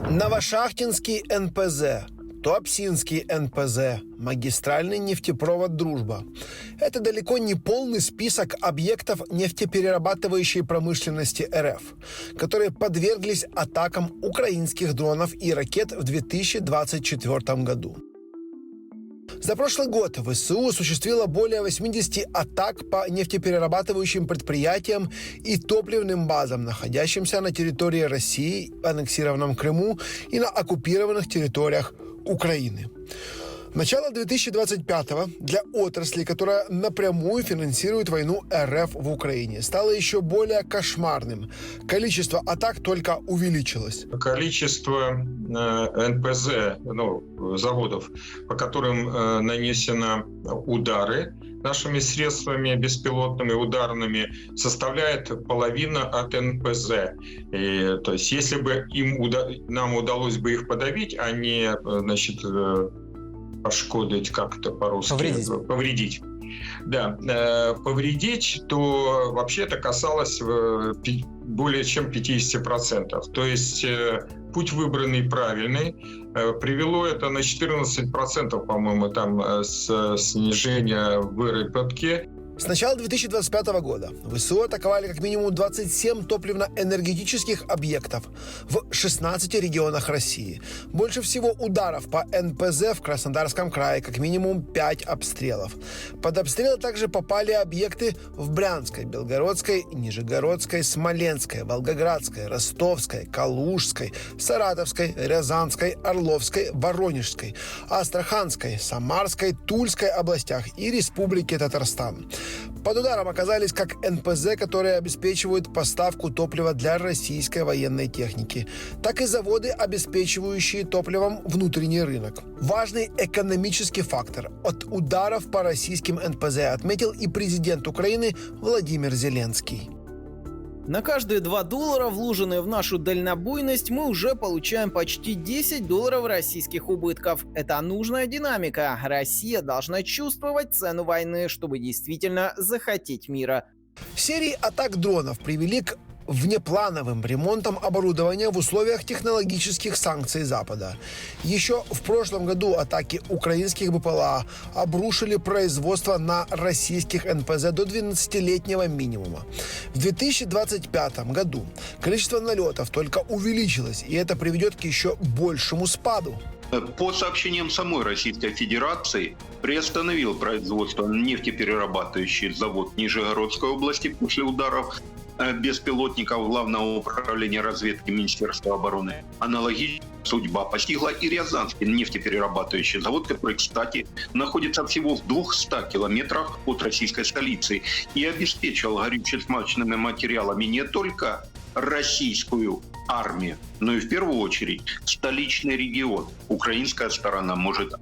Новошахтинский НПЗ, Туапсинский НПЗ, магистральный нефтепровод «Дружба». Это далеко не полный список объектов нефтеперерабатывающей промышленности РФ, которые подверглись атакам украинских дронов и ракет в 2024 году. За прошлый год ВСУ осуществило более 80 атак по нефтеперерабатывающим предприятиям и топливным базам, находящимся на территории России, аннексированном Крыму и на оккупированных территориях Украины. Начало 2025-го для отрасли, которая напрямую финансирует войну РФ в Украине, стало еще более кошмарным. Количество атак только увеличилось. Количество НПЗ, заводов, по которым нанесены удары нашими средствами беспилотными, ударными, составляет половина от НПЗ. И, то есть, если бы нам удалось бы их подавить, а не, пошкодить, как это по-русски? Повредить. Да, повредить, то вообще это касалось более чем 50%. То есть путь выбранный правильный. Привело это на 14%, по-моему, там снижение выработки. С начала 2025 года ВСУ атаковали как минимум 27 топливно-энергетических объектов в 16 регионах России. Больше всего ударов по НПЗ в Краснодарском крае, как минимум 5 обстрелов. Под обстрелы также попали объекты в Брянской, Белгородской, Нижегородской, Смоленской, Волгоградской, Ростовской, Калужской, Саратовской, Рязанской, Орловской, Воронежской, Астраханской, Самарской, Тульской областях и Республике Татарстан. Под ударом оказались как НПЗ, которые обеспечивают поставку топлива для российской военной техники, так и заводы, обеспечивающие топливом внутренний рынок. Важный экономический фактор от ударов по российским НПЗ отметил и президент Украины Владимир Зеленский. На каждые $2, вложенные в нашу дальнобойность, мы уже получаем почти $10 российских убытков. Это нужная динамика. Россия должна чувствовать цену войны, чтобы действительно захотеть мира. Серии атак дронов привели к внеплановым ремонтом оборудования в условиях технологических санкций Запада. Еще в прошлом году атаки украинских БПЛА обрушили производство на российских НПЗ до 12-летнего минимума. В 2025 году количество налетов только увеличилось, и это приведет к еще большему спаду. По сообщениям самой Российской Федерации, приостановил производство нефтеперерабатывающий завод Нижегородской области после ударов беспилотников Главного управления разведки Министерства обороны. Аналогичная судьба постигла и Рязанский нефтеперерабатывающий завод, который, кстати, находится всего в 200 километрах от российской столицы и обеспечивал горюче-смазочными материалами не только российскую армию, но и в первую очередь столичный регион. Украинская сторона может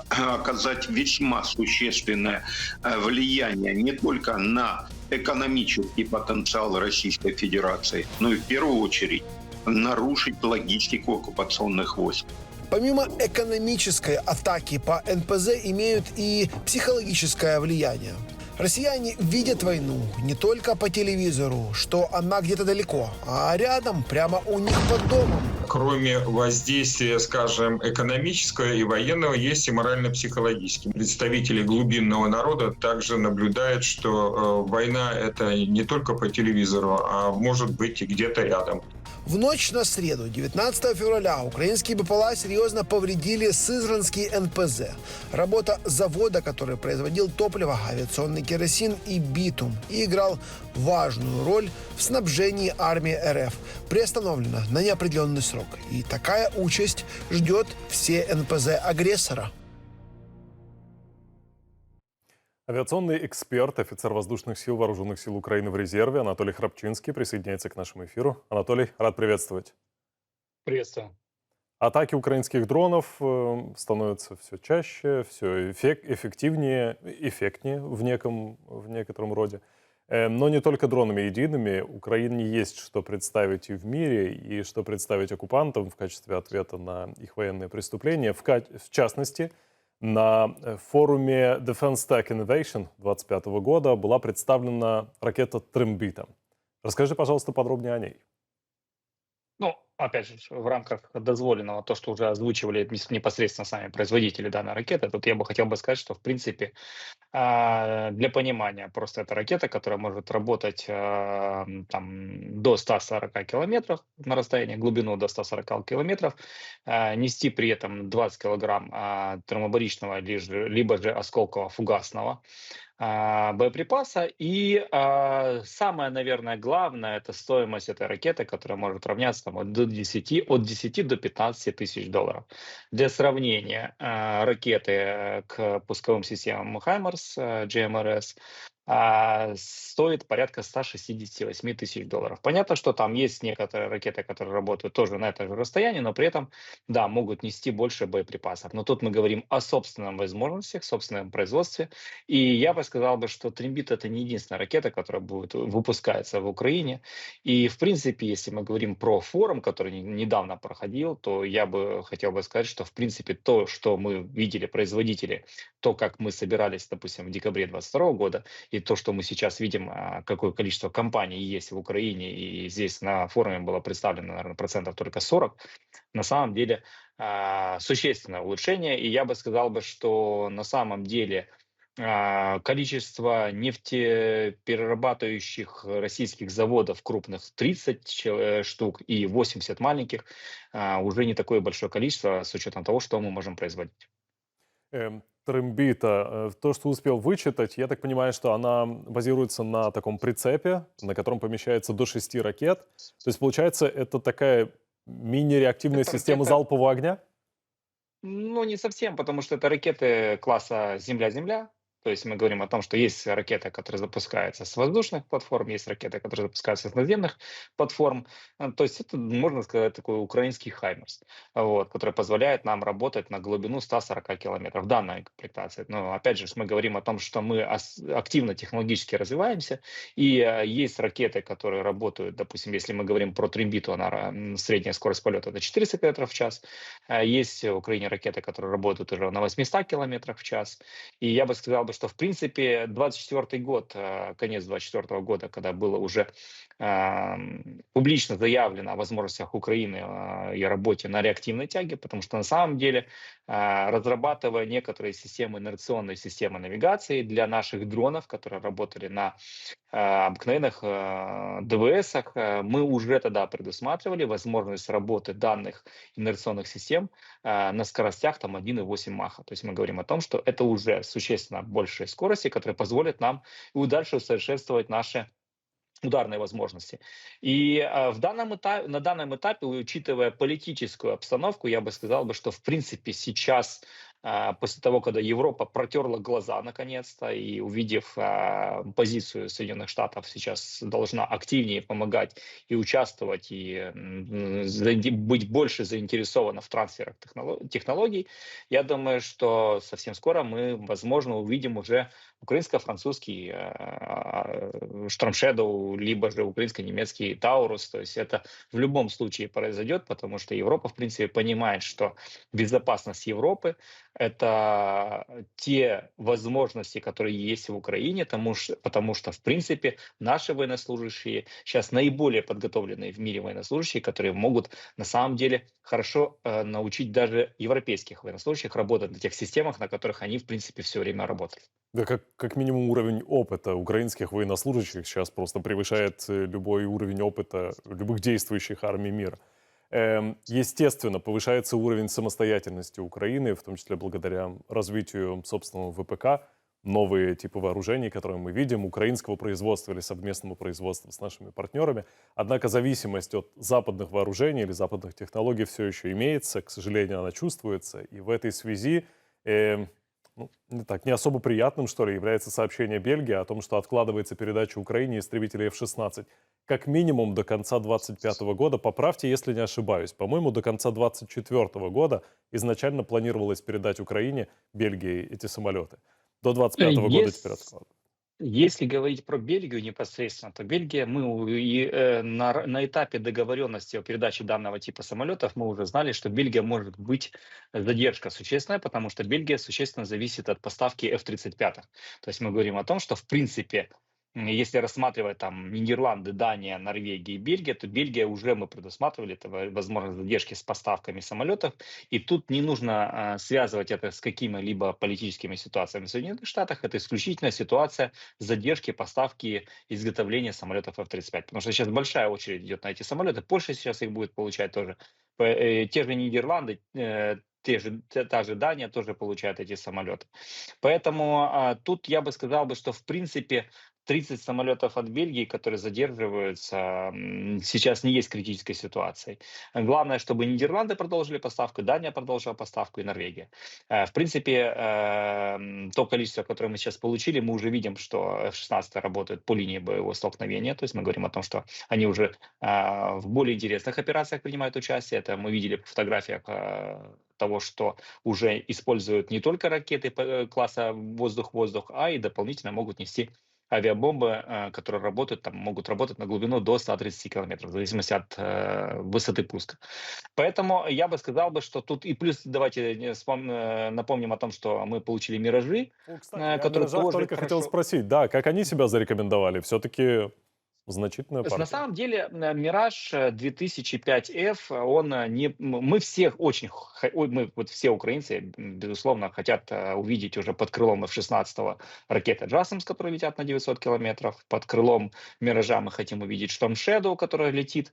оказать весьма существенное влияние не только на экономический потенциал Российской Федерации, но и в первую очередь нарушить логистику оккупационных войск. Помимо экономической атаки по НПЗ имеют и психологическое влияние. Россияне видят войну не только по телевизору, что она где-то далеко, а рядом, прямо у них под домом. Кроме воздействия, скажем, экономического и военного, есть и морально-психологический. Представители глубинного народа также наблюдают, что война — это не только по телевизору, а может быть и где-то рядом. В ночь на среду, 19 февраля, украинские БПЛА серьезно повредили Сызранский НПЗ. Работа завода, который производил топливо, авиационный керосин и битум, и играл важную роль в снабжении армии РФ, приостановлена на неопределенный срок. И такая участь ждет все НПЗ агрессора. Авиационный эксперт, офицер воздушных сил Вооруженных сил Украины в резерве Анатолий Храпчинский присоединяется к нашему эфиру. Анатолий, рад приветствовать. Приветствую. Атаки украинских дронов становятся все чаще, все эффективнее, эффектнее в некотором роде. Но не только дронами едиными. Украине есть что представить и в мире, и что представить оккупантам в качестве ответа на их военные преступления. В частности, на форуме Defense Tech Innovation 2025 года была представлена ракета «Трембита». Расскажи, пожалуйста, подробнее о ней. опять же, в рамках дозволенного, то, что уже озвучивали непосредственно сами производители данной ракеты, тут я бы хотел бы сказать, что в принципе для понимания, просто это ракета, которая может работать там, до 140 километров на расстоянии, глубину до 140 километров, нести при этом 20 килограмм термобаричного либо же осколково-фугасного боеприпаса. И самое, наверное, главное, это стоимость этой ракеты, которая может равняться там, от 10 до 15 тысяч долларов. Для сравнения, ракеты к пусковым системам HIMARS, GMRS, стоит порядка 168 тысяч долларов. Понятно, что там есть некоторые ракеты, которые работают тоже на это же расстоянии, но при этом, да, могут нести больше боеприпасов. Но тут мы говорим о собственном возможностях, собственном производстве. И я бы сказал, что Тримбит — это не единственная ракета, которая будет выпускаться в Украине. И, в принципе, если мы говорим про форум, который недавно проходил, то я бы хотел бы сказать, что, в принципе, то, что мы видели производители, то, как мы собирались, допустим, в декабре 2022 года, и то, что мы сейчас видим, какое количество компаний есть в Украине, и здесь на форуме было представлено, наверное, процентов только 40, на самом деле существенное улучшение. И я бы сказал, что на самом деле количество нефтеперерабатывающих российских заводов крупных 30 штук и 80 маленьких уже не такое большое количество с учетом того, что мы можем производить. Трембита, то, что успел вычитать, я так понимаю, что она базируется на таком прицепе, на котором помещается до 6 ракет. То есть, получается, это такая мини-реактивная система залпового огня? Ну, не совсем, потому что это ракеты класса «Земля-Земля». То есть мы говорим о том, что есть ракеты, которые запускаются с воздушных платформ, есть ракеты, которые запускаются с наземных платформ. То есть это, можно сказать, такой украинский «Хаймерс», вот, который позволяет нам работать на глубину 140 километров. Данная комплектация. Но опять же, мы говорим о том, что мы активно технологически развиваемся, и есть ракеты, которые работают, допустим, если мы говорим про Тримбиту, она средняя скорость полета до 400 км в час. Есть в Украине ракеты, которые работают уже на 800 км в час. И я бы сказал, что, в принципе, 24 год, конец 24 года, когда было уже публично заявлено о возможностях Украины и работе на реактивной тяге, потому что на самом деле, разрабатывая некоторые системы, инерционные системы навигации для наших дронов, которые работали на обыкновенных ДВСах, мы уже тогда предусматривали возможность работы данных инерционных систем на скоростях там 1,8 Маха. То есть мы говорим о том, что это уже существенно большие скорости, которые позволят нам и дальше усовершенствовать наши ударные возможности. И на данном этапе, учитывая политическую обстановку, я бы сказал, что в принципе сейчас, после того, когда Европа протерла глаза наконец-то и увидев позицию Соединенных Штатов, сейчас должна активнее помогать и участвовать, и быть больше заинтересована в трансферах технологий, я думаю, что совсем скоро мы, возможно, увидим уже украинско-французский Storm Shadow, либо же украинско-немецкий Таурус. То есть это в любом случае произойдет, потому что Европа, в принципе, понимает, что безопасность Европы — это те возможности, которые есть в Украине, потому что, в принципе, наши военнослужащие сейчас наиболее подготовленные в мире военнослужащие, которые могут на самом деле хорошо научить даже европейских военнослужащих работать на тех системах, на которых они, в принципе, все время работали. Да, как минимум уровень опыта украинских военнослужащих сейчас просто превышает любой уровень опыта любых действующих армий мира. Естественно, повышается уровень самостоятельности Украины, в том числе благодаря развитию собственного ВПК, новые типы вооружений, которые мы видим, украинского производства или совместного производства с нашими партнерами. Однако зависимость от западных вооружений или западных технологий все еще имеется, к сожалению, она чувствуется. И в этой связи не особо приятным, что ли, является сообщение Бельгии о том, что откладывается передача Украине истребителей F-16 как минимум до конца 2025 года. Поправьте, если не ошибаюсь. По-моему, до конца 2024 года изначально планировалось передать Украине, Бельгии, эти самолеты. До 2025 года теперь откладывают. Если говорить про Бельгию непосредственно, то Бельгия, мы на этапе договоренности о передаче данного типа самолетов, мы уже знали, что Бельгия может быть задержка существенная, потому что Бельгия существенно зависит от поставки F-35. То есть мы говорим о том, что в принципе Если рассматривать там Нидерланды, Дания, Норвегия и Бельгия, то Бельгия уже мы предусматривали это возможность задержки с поставками самолетов, и тут не нужно связывать это с какими-либо политическими ситуациями в Соединенных Штатах, это исключительно ситуация задержки поставки изготовления самолетов F-35, потому что сейчас большая очередь идет на эти самолеты, Польша сейчас их будет получать тоже, те же Нидерланды, та же Дания тоже получают эти самолеты. Поэтому тут я бы сказал, что в принципе 30 самолетов от Бельгии, которые задерживаются, сейчас не есть критической ситуацией. Главное, чтобы Нидерланды продолжили поставку, Дания продолжила поставку и Норвегия. В принципе, то количество, которое мы сейчас получили, мы уже видим, что F-16 работают по линии боевого столкновения. То есть мы говорим о том, что они уже в более интересных операциях принимают участие. Это мы видели в фотографиях того, что уже используют не только ракеты класса воздух-воздух, а и дополнительно могут нести авиабомбы, которые работают, там, могут работать на глубину до 130 километров, в зависимости от высоты пуска. Поэтому я бы сказал, что тут и плюс давайте напомним о том, что мы получили «Миражи», Кстати, я о которые «Миражах» тоже только хотел хорошо... спросить, да, как они себя зарекомендовали? Все-таки значительная На партия. самом деле, «Мираж 2005F», он мы всех очень, мы вот все украинцы, безусловно, хотят увидеть уже под крылом F-16 ракеты «Джасамс», которые летят на 900 километров, под крылом «Миража» мы хотим увидеть «Шторм Шэдоу», который летит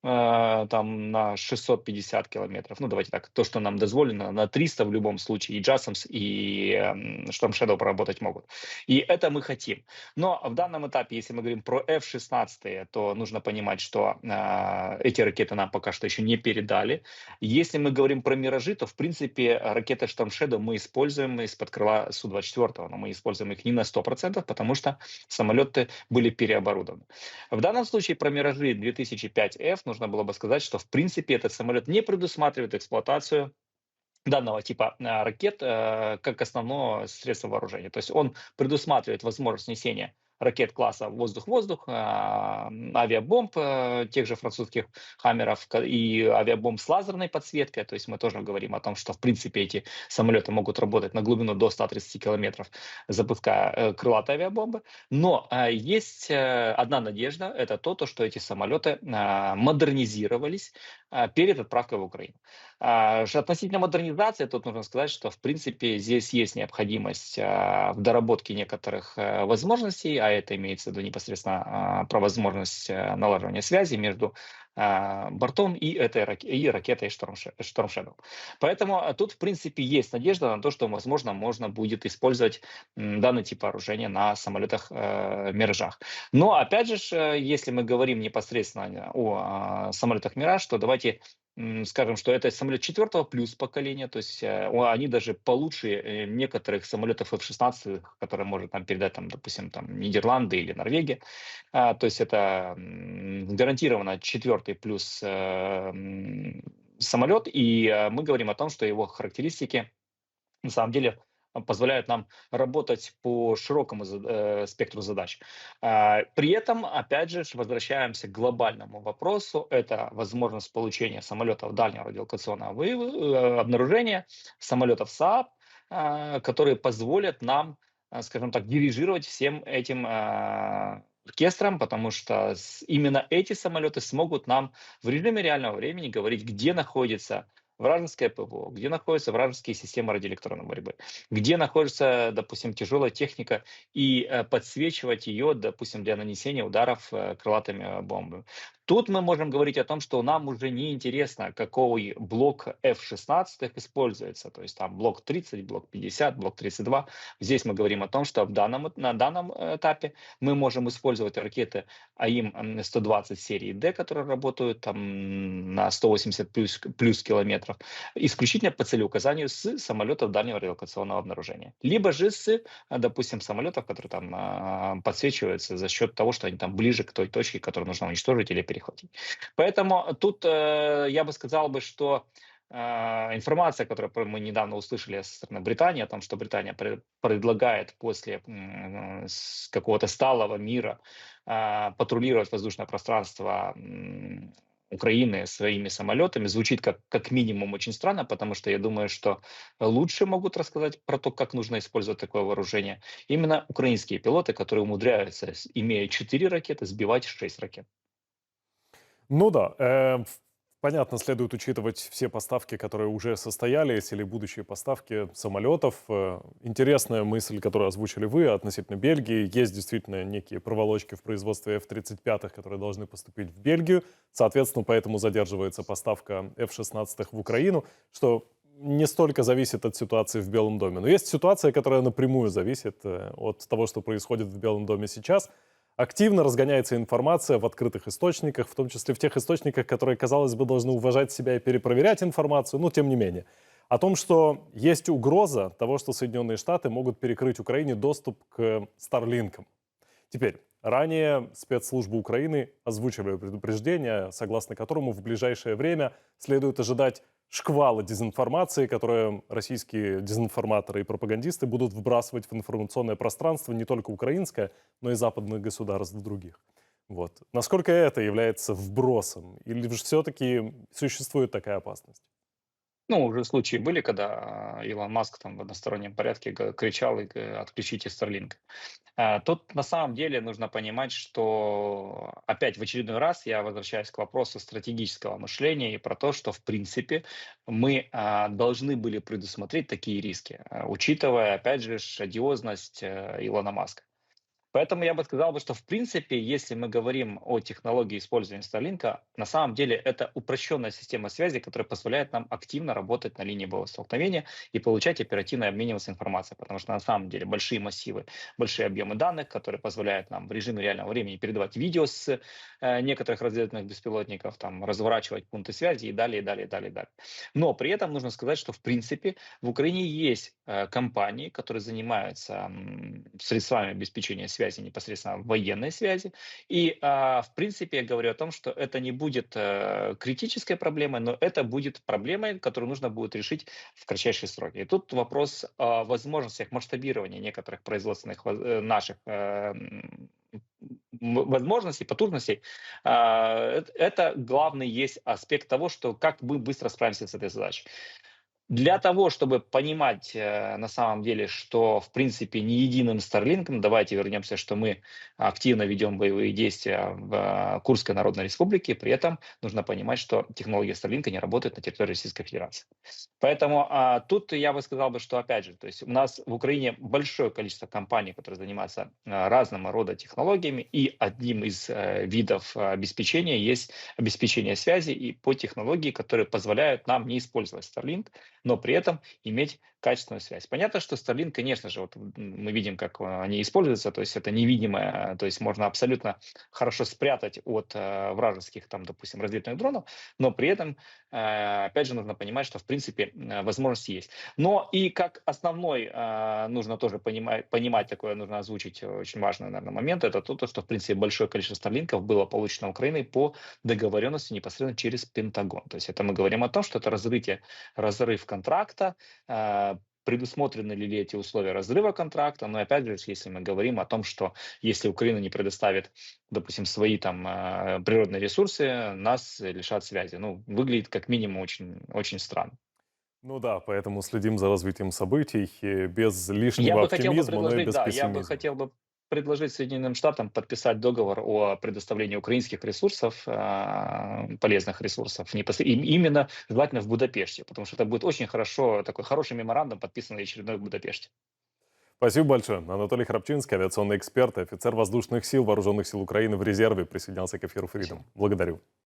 там на 650 километров, ну давайте так, то, что нам дозволено, на 300 в любом случае, и «Джасамс», и «Шторм Шэдоу» проработать могут. И это мы хотим. Но в данном этапе, если мы говорим про F-16, то нужно понимать, что эти ракеты нам пока что еще не передали. Если мы говорим про «Миражи», то, в принципе, ракеты «Шторм Шэдоу» мы используем из-под крыла Су-24, но мы используем их не на 100%, потому что самолеты были переоборудованы. В данном случае про «Миражи 2005F» нужно было бы сказать, что, в принципе, этот самолет не предусматривает эксплуатацию данного типа ракет как основного средства вооружения. То есть он предусматривает возможность несения ракет класса воздух-воздух, авиабомб, тех же французских «Хаммеров» и авиабомб с лазерной подсветкой. То есть мы тоже говорим о том, что в принципе эти самолеты могут работать на глубину до 130 километров, запуская крылатые авиабомбы. Но есть одна надежда, это то, что эти самолеты модернизировались перед отправкой в Украину. Относительно модернизации, тут нужно сказать, что в принципе здесь есть необходимость в доработке некоторых возможностей, а это имеется в виду непосредственно про возможность налаживания связи между бортом и этой ракетой Storm Shadow. Поэтому тут в принципе есть надежда на то, что возможно можно будет использовать данный тип вооружения на самолетах Миражах. Но опять же, если мы говорим непосредственно о самолетах Мираж, то давайте скажем, что это самолет 4-го плюс поколения, то есть они даже получше некоторых самолетов F-16, которые может нам передать, там, допустим, там, Нидерланды или Норвегия. То есть это гарантированно 4-й плюс самолет, и мы говорим о том, что его характеристики на самом деле позволяют нам работать по широкому спектру задач. При этом, опять же, возвращаемся к глобальному вопросу. Это возможность получения самолетов дальнего радиолокационного обнаружения, самолетов СААП, которые позволят нам, скажем так, дирижировать всем этим оркестром, потому что именно эти самолеты смогут нам в режиме реального времени говорить, где находится вражеское ПВО, где находятся вражеские системы радиоэлектронной борьбы, где находится, допустим, тяжелая техника, и подсвечивать ее, допустим, для нанесения ударов крылатыми бомбами. Тут мы можем говорить о том, что нам уже не интересно, какой блок F-16 используется, то есть там блок 30, блок 50, блок 32. Здесь мы говорим о том, что на данном этапе мы можем использовать ракеты АИМ-120 серии D, которые работают там на 180 плюс километров, исключительно по целеуказанию с самолетов дальнего радиолокационного обнаружения. Либо же с, допустим, самолетов, которые там подсвечиваются за счет того, что они там ближе к той точке, которую нужно уничтожить или перехватить. Поэтому тут я бы сказал, что информация, которую мы недавно услышали со стороны Британии, о том, что Британия предлагает после какого-то сталого мира патрулировать воздушное пространство Украины своими самолетами звучит как минимум очень странно, потому что я думаю, что лучше могут рассказать про то, как нужно использовать такое вооружение именно украинские пилоты, которые умудряются, имея 4 ракеты, сбивать 6 ракет. Ну да, понятно, следует учитывать все поставки, которые уже состоялись, или будущие поставки самолетов. Интересная мысль, которую озвучили вы относительно Бельгии. Есть действительно некие проволочки в производстве F-35, которые должны поступить в Бельгию. Соответственно, поэтому задерживается поставка F-16 в Украину, что не столько зависит от ситуации в Белом доме. Но есть ситуация, которая напрямую зависит от того, что происходит в Белом доме сейчас. Активно разгоняется информация в открытых источниках, в том числе в тех источниках, которые, казалось бы, должны уважать себя и перепроверять информацию, но тем не менее. О том, что есть угроза того, что Соединенные Штаты могут перекрыть Украине доступ к Старлинкам. Теперь, ранее спецслужбы Украины озвучивали предупреждение, согласно которому в ближайшее время следует ожидать шквала дезинформации, которые российские дезинформаторы и пропагандисты будут вбрасывать в информационное пространство не только украинское, но и западных государств других. Вот. Насколько это является вбросом? Или же все-таки существует такая опасность? Ну, уже случаи были, когда Илон Маск там в одностороннем порядке кричал и отключите Starlink. Тут на самом деле нужно понимать, что опять в очередной раз я возвращаюсь к вопросу стратегического мышления и про то, что в принципе мы должны были предусмотреть такие риски, учитывая опять же одиозность Илона Маска. Поэтому я бы сказал, что в принципе, если мы говорим о технологии использования Starlink, на самом деле это упрощенная система связи, которая позволяет нам активно работать на линии боевого столкновения и получать оперативно обмениваться информацией, потому что на самом деле большие массивы, большие объемы данных, которые позволяют нам в режиме реального времени передавать видео с некоторых разведывательных беспилотников, там, разворачивать пункты связи и далее, и далее, и далее, и далее. Но при этом нужно сказать, что в принципе в Украине есть компании, которые занимаются средствами обеспечения связи непосредственно военной связи. И, в принципе, я говорю о том, что это не будет критической проблемой, но это будет проблемой, которую нужно будет решить в кратчайшие сроки. И тут вопрос о возможностях масштабирования некоторых производственных наших возможностей, потужностей. Это главный есть аспект того, что как мы быстро справимся с этой задачей. Для того, чтобы понимать на самом деле, что в принципе не единым Старлинком, давайте вернемся, что мы активно ведем боевые действия в Курской Народной Республике, при этом нужно понимать, что технология Старлинка не работает на территории Российской Федерации. Поэтому тут я бы сказал, что опять же, то есть у нас в Украине большое количество компаний, которые занимаются разного рода технологиями, и одним из видов обеспечения есть обеспечение связи и по технологии, которые позволяют нам не использовать Starlink, но при этом иметь качественную связь. Понятно, что Starlink, конечно же, вот мы видим, как они используются, то есть это невидимое, то есть можно абсолютно хорошо спрятать от вражеских, там, допустим, разведывательных дронов, но при этом, опять же, нужно понимать, что, в принципе, возможности есть. Но и как основной нужно тоже понимать такое, нужно озвучить очень важный, наверное, момент, это то, что, в принципе, большое количество Старлинков было получено Украиной по договоренности непосредственно через Пентагон. То есть это мы говорим о том, что это разрыв контракта, предусмотрены ли эти условия разрыва контракта, но опять же, если мы говорим о том, что если Украина не предоставит, допустим, свои там природные ресурсы, нас лишат связи. Ну, выглядит как минимум очень, очень странно. Ну да, поэтому следим за развитием событий без Я лишнего бы хотел бы оптимизма, но и предложить, без да, я бы пессимизма. хотел бы предложить Соединенным Штатам подписать договор о предоставлении украинских ресурсов, полезных ресурсов, именно желательно в Будапеште, потому что это будет очень хорошо, такой хороший меморандум, подписанный очередной в Будапеште. Спасибо большое. Анатолий Храпчинский, авиационный эксперт и офицер воздушных сил Вооруженных сил Украины в резерве, присоединялся к эфиру Freedom. Благодарю.